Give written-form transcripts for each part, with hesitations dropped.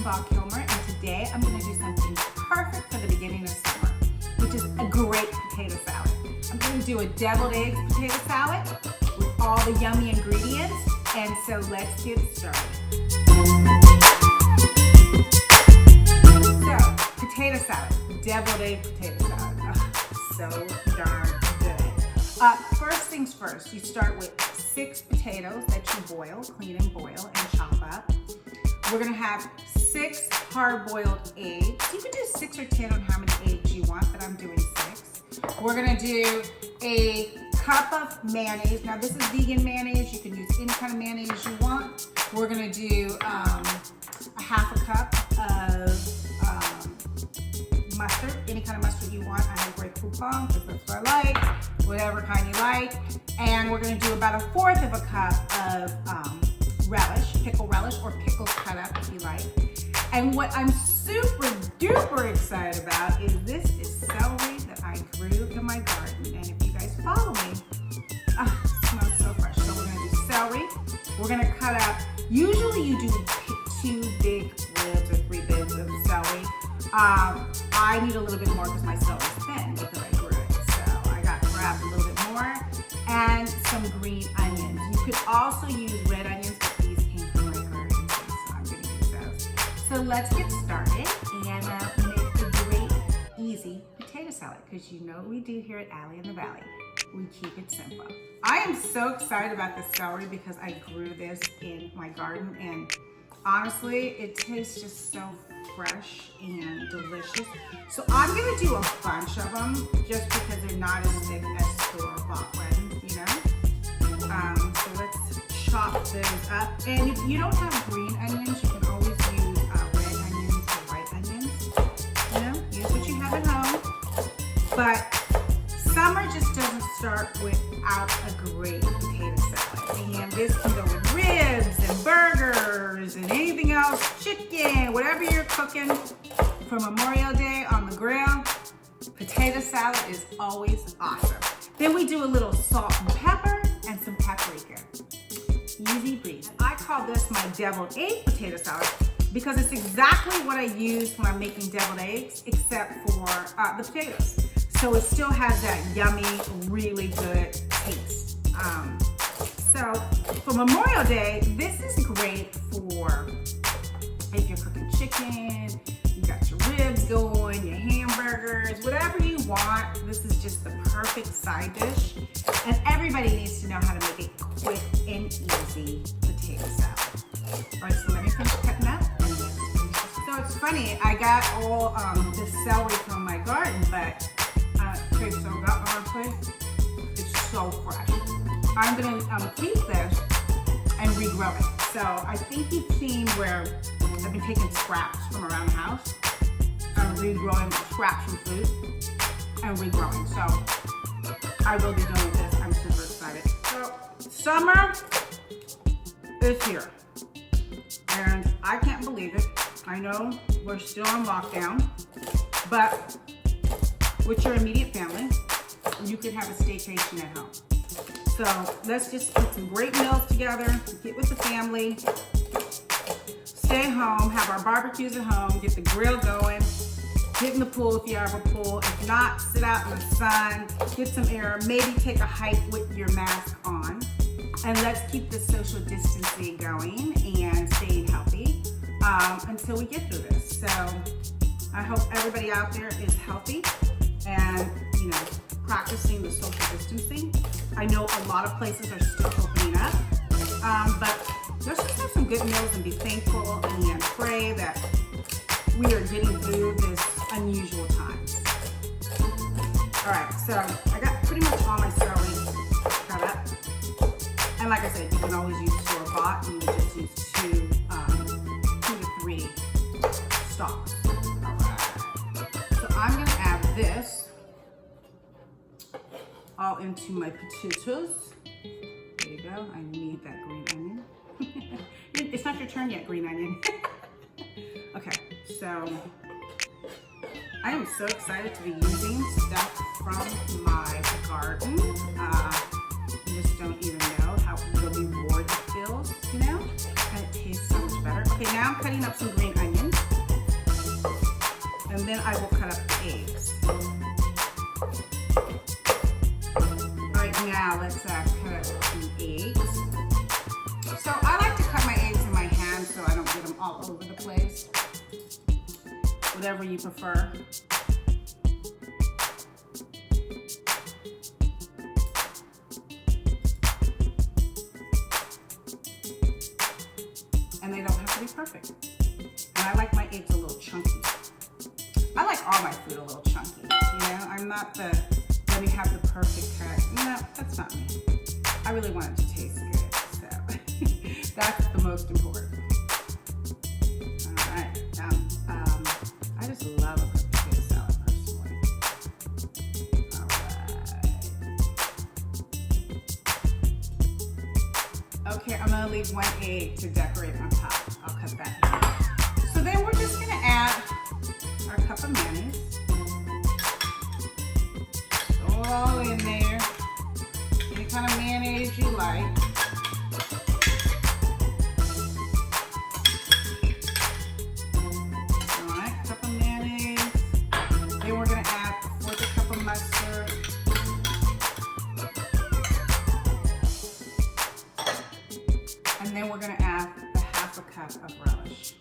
Bob Kilmer, and today I'm going to do something perfect for the beginning of summer, which is a great potato salad. I'm going to do a deviled eggs potato salad with all the yummy ingredients, and so let's get started. So, potato salad, deviled egg potato salad, so darn good. First things first, you start with 6 potatoes that you boil, clean and boil and chop up. We're gonna have 6 hard-boiled eggs. You can do 6 or 10 on how many eggs you want, but I'm doing 6. We're gonna do a cup of mayonnaise. Now this is vegan mayonnaise. You can use any kind of mayonnaise you want. We're gonna do a half a cup of mustard, any kind of mustard you want. I have Grey Poupon because that's what I like, whatever kind you like. And we're gonna do about 1/4 of a cup of relish, pickle relish, or pickles cut up if you like. And what I'm super duper excited about is this is celery that I grew in my garden. And if you guys follow me, it smells so fresh. So we're gonna do celery. We're gonna cut up, usually you do 2 big ribs or 3 bibs of celery. I need a little bit more because my celery is thin because I grew it. So I got grabbed a little bit more. And some green onions. You could also use red onions, but these came from my garden, so I'm going to use those. So let's get started and make a great, easy potato salad, because you know what we do here at Allie in the Valley. We keep it simple. I am so excited about this celery because I grew this in my garden, and honestly, it tastes just so fresh and delicious. So I'm going to do a bunch of them just because they're not as thick as store-bought ones, you know? So let's chop those up. And if you don't have green onions, you can always use red onions or white onions. You know, use what you have at home. But summer just doesn't start without a great potato salad. And this can go with ribs and burgers and anything else, chicken, whatever you're cooking for Memorial Day on the grill. Potato salad is always awesome. Then we do a little salt and pepper and some paprika. Easy breezy. I call this my deviled egg potato salad because it's exactly what I use when I'm making deviled eggs, except for the potatoes. So it still has that yummy, really good taste. So for Memorial Day, this is great for if you're cooking chicken, you got your ribs going, your hamburgers, whatever you want. This is just the perfect side dish. And everybody needs to know how to make a quick and easy potato salad. All right, so let me finish cutting up. So it's funny, I got all this celery from my garden, but it's so got on my plate. It's so fresh. I'm gonna keep this and regrow it. So I think you've seen where I've been taking scraps from around the house and regrowing scraps from food and regrowing. So I will be doing this. I'm super excited. So summer is here, and I can't believe it. I know we're still on lockdown, but with your immediate family, you could have a staycation at home. So let's just put some great meals together, get with the family, stay home, have our barbecues at home, get the grill going, get in the pool if you have a pool. If not, sit out in the sun, get some air, maybe take a hike with your mask on. And let's keep the social distancing going and staying healthy until we get through this. So I hope everybody out there is healthy and, you know, practicing the social distancing. I know a lot of places are still opening up, but let's just have some good meals and be thankful and pray that we are getting through this unusual time. All right, so I got pretty much all my celery cut up. And like I said, you can always use store-bought, and you just use 2 to 3 stalks. All right, so I'm gonna add this all into my potatoes. There you go. I need that green onion. It's not your turn yet, green onion. Okay, so I am so excited to be using stuff from my garden. You just don't even know how the reward it feels, you know? And it tastes so much better. Okay, now I'm cutting up some green onions. And then I will cut up the eggs. Right now, let's cut up the eggs. So I like to cut my eggs in my hand so I don't get them all over the place. Whatever you prefer. And they don't have to be perfect. And I like my eggs a little chunky. I like all my food a little chunky. You know, I'm not the, let me have the perfect cut. No, that's not me. I really want it to taste good, so that's the most important. All right, I just love a cooked potato salad personally. All right. Okay, I'm gonna leave one egg to decorate on top. I'll cut that. So then we're just gonna add our cup of mayonnaise. Throw it all in there. Any kind of mayonnaise you like. Alright, cup of mayonnaise. Then we're gonna add a fourth cup of mustard. And then we're gonna add a half a cup of relish.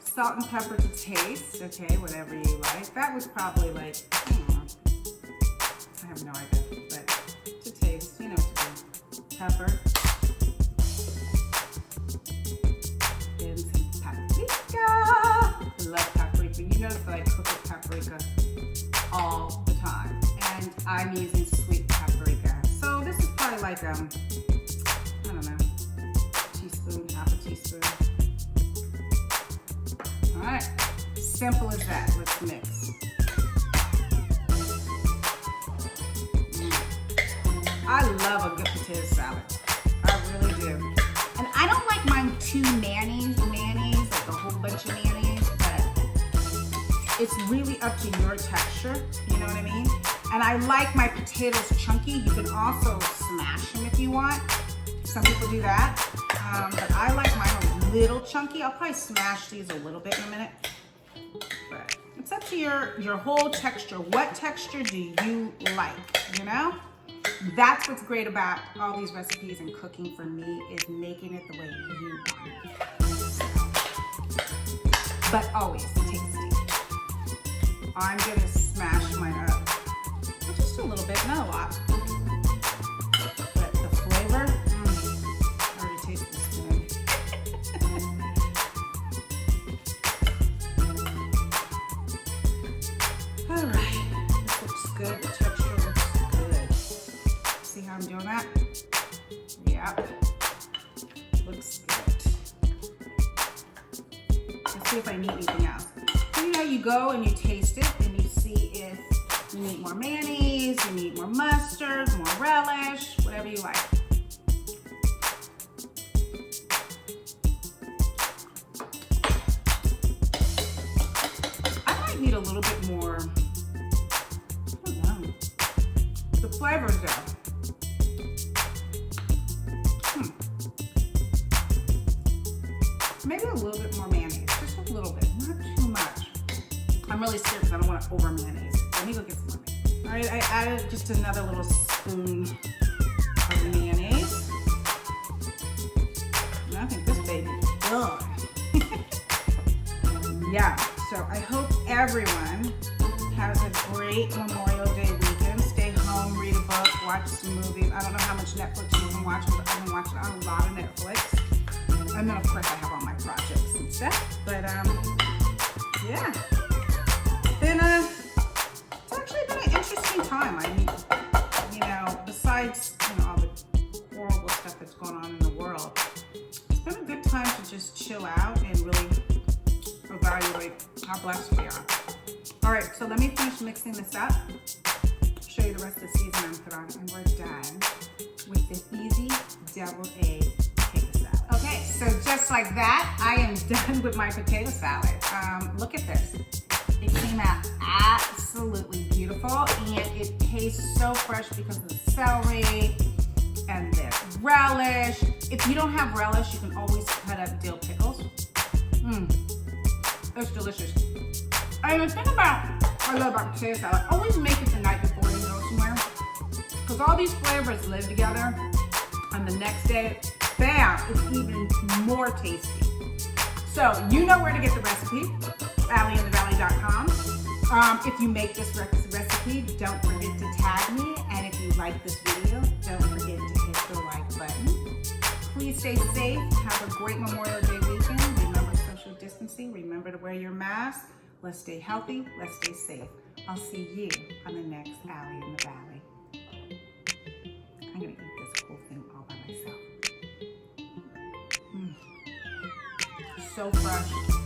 Salt and pepper to taste, okay, whatever you like. That was probably like, I don't know, I have no idea, but to taste, you know what to do. Pepper. And some paprika. I love paprika. You notice that I cook with paprika all the time. And I'm using sweet paprika. So this is probably like, I don't know, teaspoon, half a teaspoon. All right, simple as that. Let's mix. I love a good potato salad. I really do. And I don't like mine too mayonnaise, like a whole bunch of mayonnaise, but it's really up to your texture, you know what I mean? And I like my potatoes chunky. You can also smash them if you want. Some people do that, but I like mine a little chunky. I'll probably smash these a little bit in a minute, but it's up to your whole texture. What texture do you like, you know? That's what's great about all these recipes and cooking for me, is making it the way you want it. But always tasty. I'm gonna smash mine up. Well, just a little bit, not a lot. But the flavor, I already taste the spoon. All right, this looks good. The texture looks good. See how I'm doing that? Yep, looks good. Let's see if I need anything else. You know, you go and you taste it and you see if you need more mayonnaise, you need more mustard, more relish, whatever you like. I might need a little bit more, I don't know, the flavors though. Maybe a little bit more mayonnaise, just a little bit, not too much. I'm really scared because I don't want to over mayonnaise. Let me go get some more mayonnaise. All right, I added just another little spoon of mayonnaise. And I think this baby is done. Yeah, so I hope everyone has a great Memorial Day weekend. Stay home, read a book, watch some movies. I don't know how much Netflix you've been watching, but I've been watching a lot of Netflix. And then of course I have all my projects and stuff. But yeah. It's actually been an interesting time. I mean, you know, besides, you know, all the horrible stuff that's going on in the world, it's been a good time to just chill out and really evaluate how blessed we are. All right, so let me finish mixing this up, show you the rest of the seasoning I put on, and we're done with this easy deviled egg potato salad. Okay, so just like that, I am done with my potato salad. Look at this. It came out absolutely beautiful, and it tastes so fresh because of the celery and the relish. If you don't have relish, you can always cut up dill pickles. It's delicious. And the thing I love about potato salad, always make it the night before you go somewhere, because all these flavors live together, and the next day, bam, it's even more tasty. So you know where to get the recipe, AllieInTheValley.com. If you make this recipe, don't forget to tag me, and if you like this video, don't forget to hit the like button. Please stay safe. Have a great Memorial Day weekend. Remember social distancing. Remember to wear your mask. Let's stay healthy. Let's stay safe. I'll see you on the next Allie in the Valley. I'm going to eat this whole thing all by myself. So fresh.